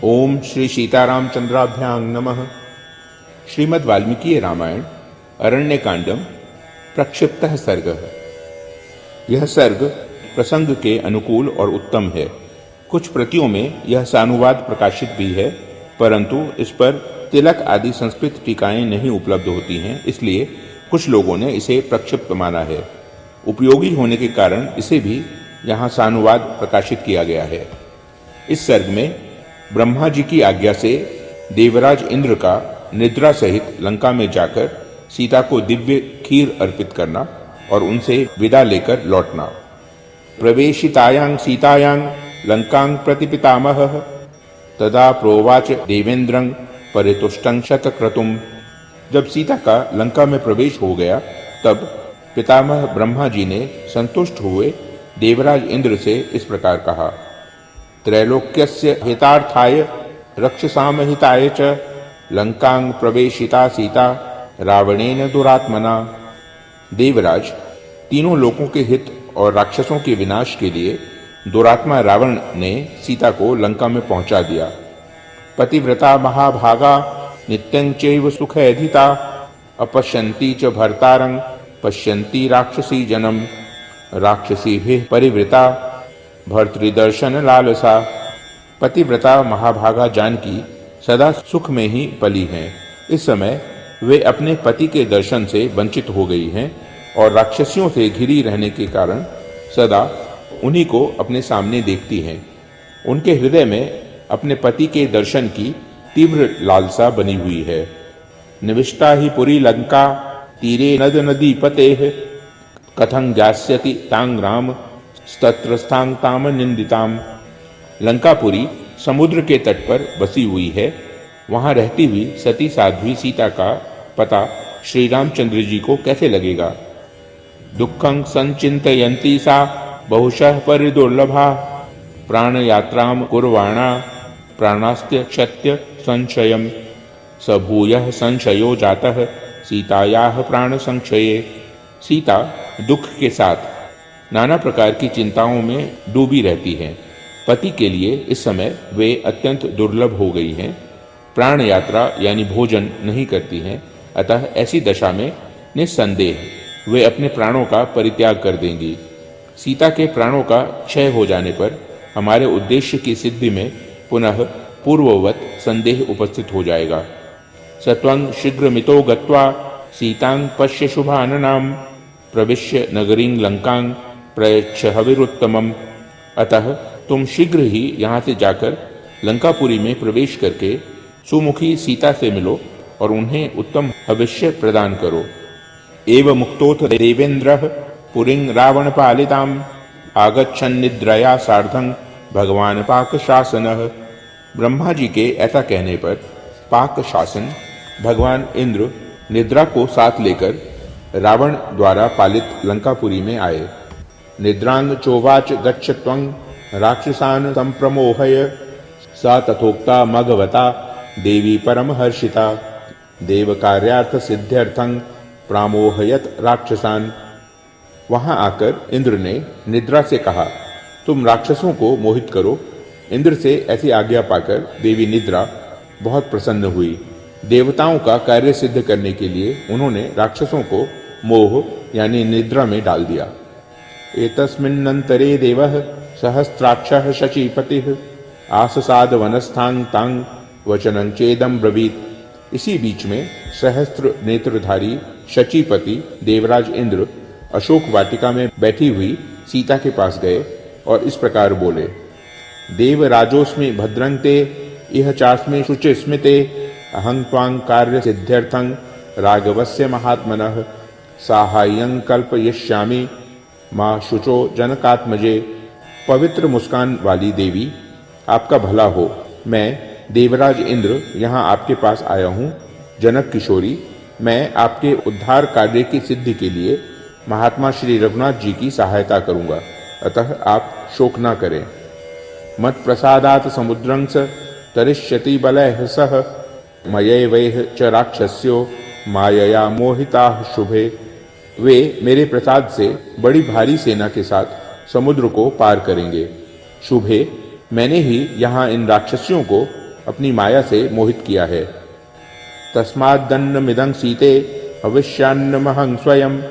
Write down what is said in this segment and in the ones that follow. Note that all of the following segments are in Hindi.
ओम श्री सीतारामचंद्राभ्यां नमः। श्रीमद् वाल्मीकि रामायण अरण्यकांडम प्रक्षिप्तः सर्गः। यह सर्ग प्रसंग के अनुकूल और उत्तम है। कुछ प्रतियों में यह सानुवाद प्रकाशित भी है, परंतु इस पर तिलक आदि संस्कृत टीकाएं नहीं उपलब्ध होती हैं, इसलिए कुछ लोगों ने इसे प्रक्षिप्त माना है। उपयोगी होने के कारण इसे भी यहाँ सानुवाद प्रकाशित किया गया है। इस सर्ग में ब्रह्मा जी की आज्ञा से देवराज इंद्र का निद्रा सहित लंका में जाकर सीता को दिव्य खीर अर्पित करना और उनसे विदा लेकर लौटना। प्रवेशितायां सीतायां लंकां प्रतिपितामहः तदा प्रोवाच देवेन्द्रं परितुष्टं शतक्रतुम्। जब सीता का लंका में प्रवेश हो गया, तब पितामह ब्रह्मा जी ने संतुष्ट हुए देवराज इंद्र से इस प्रकार कहा। त्रैलोक्यस्य हितार्थाय रक्षसाम हिताय च लंकां प्रवेशिता सीता रावणेन दुरात्मना। देवराज, तीनों लोकों के हित और राक्षसों के विनाश के लिए दुरात्मा रावण ने सीता को लंका में पहुंचा दिया। पतिव्रता महाभागा नित्यं चैव सुखैधिता अपश्यन्ति च भर्तारं पश्यन्ति राक्षसी जनम। राक्षसीभिः परिवृता भर्तृदर्शन लालसा। पतिव्रता महाभागा जानकी सदा सुख में ही पली हैं। इस समय वे अपने पति के दर्शन से वंचित हो गई हैं और राक्षसियों से घिरी रहने के कारण सदा उन्हीं को अपने सामने देखती हैं। उनके हृदय में अपने पति के दर्शन की तीव्र लालसा बनी हुई है। निविष्टा ही पुरी लंका तीरे नद नदी पतेः कथं ज्ञास्यति तां राम स्तत्रस्थां ताम निंदिताम। लंकापुरी समुद्र के तट पर बसी हुई है। वहां रहती हुई सती साध्वी सीता का पता श्री रामचंद्र जी को कैसे लगेगा। दुखं संचिन्तयन्ती सा बहुशः परिदुर्लभा प्राण यात्रां कुर्वाणा प्राणास्त्य क्षत्य संशयम्। स भूयः संशयो जातः सीतायाः प्राण संक्षये। सीता दुख के साथ नाना प्रकार की चिंताओं में डूबी रहती हैं। पति के लिए इस समय वे अत्यंत दुर्लभ हो गई हैं। प्राण यात्रा यानी भोजन नहीं करती हैं, अतः ऐसी दशा में निस्संदेह वे अपने प्राणों का परित्याग कर देंगी। सीता के प्राणों का क्षय हो जाने पर हमारे उद्देश्य की सिद्धि में पुनः पूर्ववत संदेह उपस्थित हो जाएगा। सत्वं शीघ्रमितो गत्वा सीतां पश्य शुभाननां प्रविश्य नगरीं लंकां प्रयच्छ हविरुत्तमम्। अतः तुम शीघ्र ही यहाँ से जाकर लंकापुरी में प्रवेश करके सुमुखी सीता से मिलो और उन्हें उत्तम हविष्य प्रदान करो। एव मुक्तोथ देवेन्द्रः पुरीं रावण पालिताम् आगच्छन् निद्रया सार्धं भगवान पाक शासनः। ब्रह्मा जी के ऐसा कहने पर पाक शासन भगवान इंद्र निद्रा को साथ लेकर रावण द्वारा पालित लंकापुरी में आए। निद्रांग चोवाच गच्छ त्वं राक्षसान् संप्रमोहय सा तथोक्ता मघवता देवी परमहर्षिता। देव कार्यार्थ सिद्ध्यर्थं प्रामोहयत राक्षसान्। वहां आकर इंद्र ने निद्रा से कहा, तुम राक्षसों को मोहित करो। इंद्र से ऐसी आज्ञा पाकर देवी निद्रा बहुत प्रसन्न हुई। देवताओं का कार्य सिद्ध करने के लिए उन्होंने राक्षसों को मोह यानी निद्रा में डाल दिया। एतस्मिन्नन्तरे देवः सहस्राक्षः शचीपतिः आससाद वनस्थां तां वचनं चेदं ब्रवीत्। इसी बीच में सहस्त्र नेत्रधारी शचीपति देवराज इंद्र अशोक वाटिका में बैठी हुई सीता के पास गए और इस प्रकार बोले। देवराजोस्मि भद्रं ते इह चास्मि शुचि स्मिते अहं त्वां कार्य सिद्ध्यर्थं राघवस्य महात्मनः साहाय्यं कल्पयिष्यामि माँ शुचो जनकात्मजे। पवित्र मुस्कान वाली देवी, आपका भला हो। मैं देवराज इंद्र यहाँ आपके पास आया हूँ। जनक किशोरी, मैं आपके उद्धार कार्य की सिद्धि के लिए महात्मा श्री रघुनाथ जी की सहायता करूँगा, अतः आप शोक न करें। मत प्रसादात समुद्रं स तरिष्यति बलैः सह मयैवैः च राक्षस्यो मायया मोहिताः शुभे। वे मेरे प्रसाद से बड़ी भारी सेना के साथ समुद्र को पार करेंगे। शुभे, मैंने ही यहाँ इन राक्षसियों को अपनी माया से मोहित किया है। तस्माद्दन्नमिदं सीते हविष्यान्नमहं स्वयं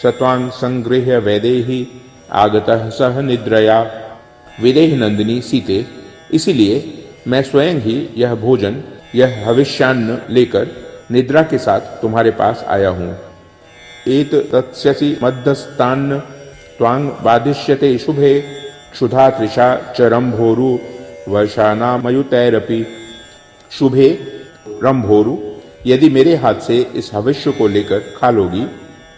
सत्वां संगृह्य वैदेही आगतः सह निद्रया। विदेह नंदिनी सीते, इसीलिए मैं स्वयं ही यह भोजन, यह हविष्यान्न लेकर निद्रा के साथ तुम्हारे पास आया हूँ। एत तत्स्यसि मध्यस्थान्न त्वां बाधिष्यते शुभे क्षुधा तृषा च रंभोरु वर्षानामयुतैरपि। शुभे रंभोरु, यदि मेरे हाथ से इस हविष्य को लेकर खा लोगी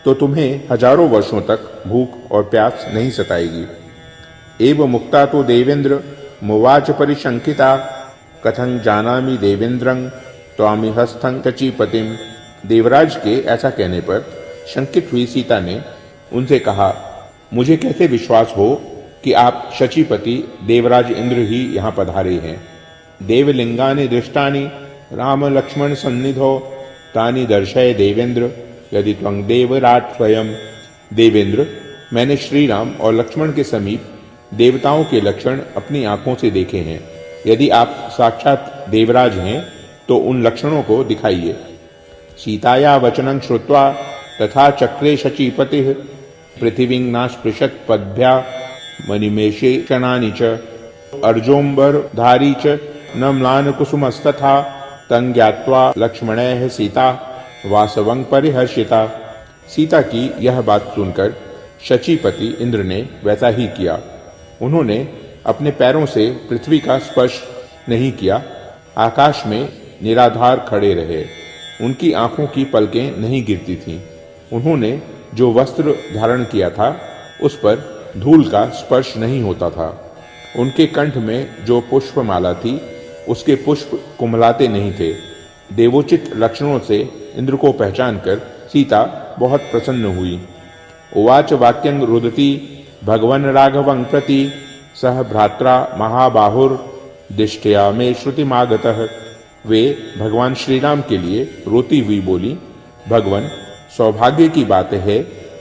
तो तुम्हें हजारों वर्षों तक भूख और प्यास नहीं सताएगी। एव मुक्ता तो देवेंद्र मुवाच परिशंकिता कथं जानामि देवेंद्रं त्वामि हस्थं शचीपतिम। देवराज के ऐसा कहने पर शंकित हुई सीता ने उनसे कहा, मुझे कैसे विश्वास हो कि आप शचीपति देवराज इंद्र ही यहाँ पधारे हैं। देवलिंगानि दृष्टानि राम लक्ष्मण सन्निधौ तानि दर्शय देवेंद्र यदि त्वं देवराट स्वयं। देवेंद्र, मैंने श्री राम और लक्ष्मण के समीप देवताओं के लक्षण अपनी आंखों से देखे हैं। यदि आप साक्षात देवराज हैं तो उन लक्षणों को दिखाइए। सीताया वचनं श्रुत्वा तथा चक्रे शचीपतिः पृथिवीं नास्पृशत् पद्भ्या मणिमेषे क्षणानि च अर्जोम्बरधारी च न म्लानकुसुमस्तथा तं ज्ञात्वा लक्ष्मणैः सीता वासवं परिहर्षिता। सीता की यह बात सुनकर शचीपति इंद्र ने वैसा ही किया। उन्होंने अपने पैरों से पृथ्वी का स्पर्श नहीं किया, आकाश में निराधार खड़े रहे। उनकी आंखों की पलकें नहीं गिरती थीं। उन्होंने जो वस्त्र धारण किया था उस पर धूल का स्पर्श नहीं होता था। उनके कंठ में जो पुष्पमाला थी उसके पुष्प कुमलाते नहीं थे। देवोचित लक्षणों से इंद्र को पहचानकर सीता बहुत प्रसन्न हुई। उवाच वाक्यं रुदती भगवन् राघवं प्रति सह भ्रात्रा महाबाहुर्दिष्टया मे श्रुतिमागतः। वे भगवान श्री राम के लिए रोती हुई बोली, भगवान, सौभाग्य की बात है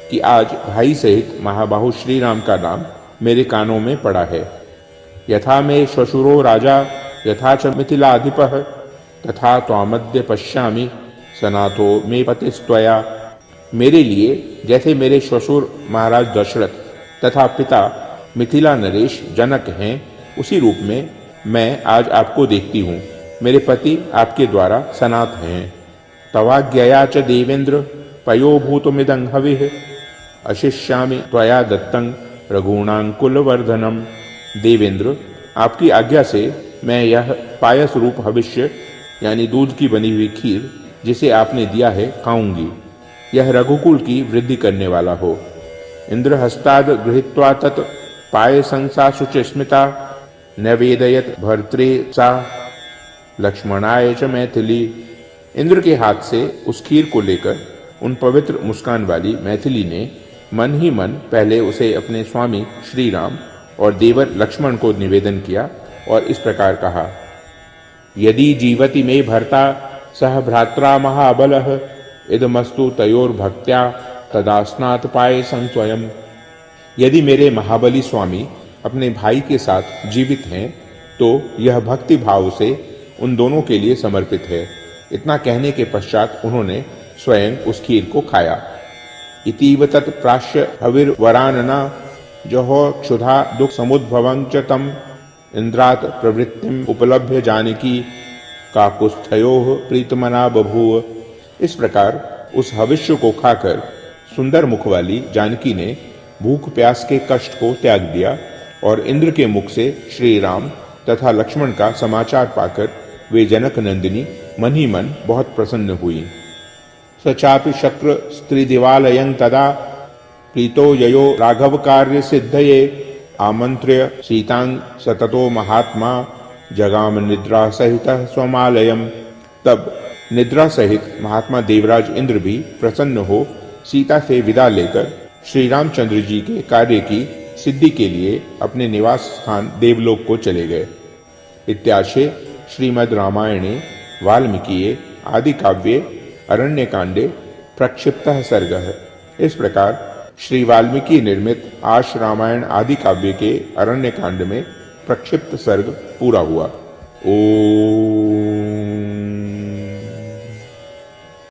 कि आज भाई सहित महाबाहु श्री राम का नाम मेरे कानों में पड़ा है। यथा मे श्वशुरो राजा यथा च मिथिलाधिपः तथा त्वामद्य पश्यामि सनातो मे पतिस्त्वया। मेरे लिए जैसे मेरे श्वशुर महाराज दशरथ तथा पिता मिथिला नरेश जनक हैं, उसी रूप में मैं आज आपको देखती हूँ। मेरे पति आपके द्वारा सनात हैं। तवाज्ञया च देवेंद्र पयोभूतमिदं हविः अशिष्यामि त्वया दत्तं रघूणांकुलवर्धनम। देवेंद्र, आपकी आज्ञा से मैं यह पायस रूप हविष्य यानी दूध की बनी हुई खीर जिसे आपने दिया है खाऊंगी। यह रघुकुल की वृद्धि करने वाला हो। इंद्र हस्ताद गृहीत्वा तत् पायसं सा शुचिस्मिता नवेदयत भर्त्रे सा लक्ष्मणाय च मैथिली। इंद्र के हाथ से उस खीर को लेकर उन पवित्र मुस्कान वाली मैथिली ने मन ही मन पहले उसे अपने स्वामी श्री राम और देवर लक्ष्मण को निवेदन किया और इस प्रकार कहा, यदि जीवति मे भर्ता सह भ्रात्रा महाबलः इदमस्तु तयोर्भक्त्या तदास्नात पायसं स्वयं। यदि मेरे महाबली स्वामी अपने भाई के साथ जीवित हैं तो यह भक्ति भाव से उन दोनों के लिए समर्पित है। इतना कहने के पश्चात उन्होंने स्वयं उस खीर को खाया। इतीव तत्प्राश्य हविर्वरानना जहो क्षुधा दुख समुद्भवं च तम इंद्रात प्रवृत्तिम उपलभ्य जानकी काकुस्थयोः प्रीतमना बभूव। इस प्रकार उस हविष्य को खाकर सुंदर मुख वाली जानकी ने भूख प्यास के कष्ट को त्याग दिया और इंद्र के मुख से श्री राम तथा लक्ष्मण का समाचार पाकर वे जनक नंदिनी मन ही मन बहुत प्रसन्न हुई। सचापि शक्र स्त्री दिवालयं तदा प्रीतो ययो राघव कार्य सिद्धये आमंत्र्य सीतां सततो महात्मा जगाम निद्रा सहित स्वमालयम। तब निद्रा सहित महात्मा देवराज इंद्र भी प्रसन्न हो सीता से विदा लेकर श्री रामचंद्र जी के कार्य की सिद्धि के लिए अपने निवास स्थान देवलोक को चले गए। इत्याशे श्रीमद् रामायणे वाल्मीकिये आदि काव्ये अरण्यकांडे प्रक्षिप्तः सर्गः। इस प्रकार श्री वाल्मीकि निर्मित आश रामायण आदि काव्य के अरण्यकांड में प्रक्षिप्त सर्ग पूरा हुआ। ओम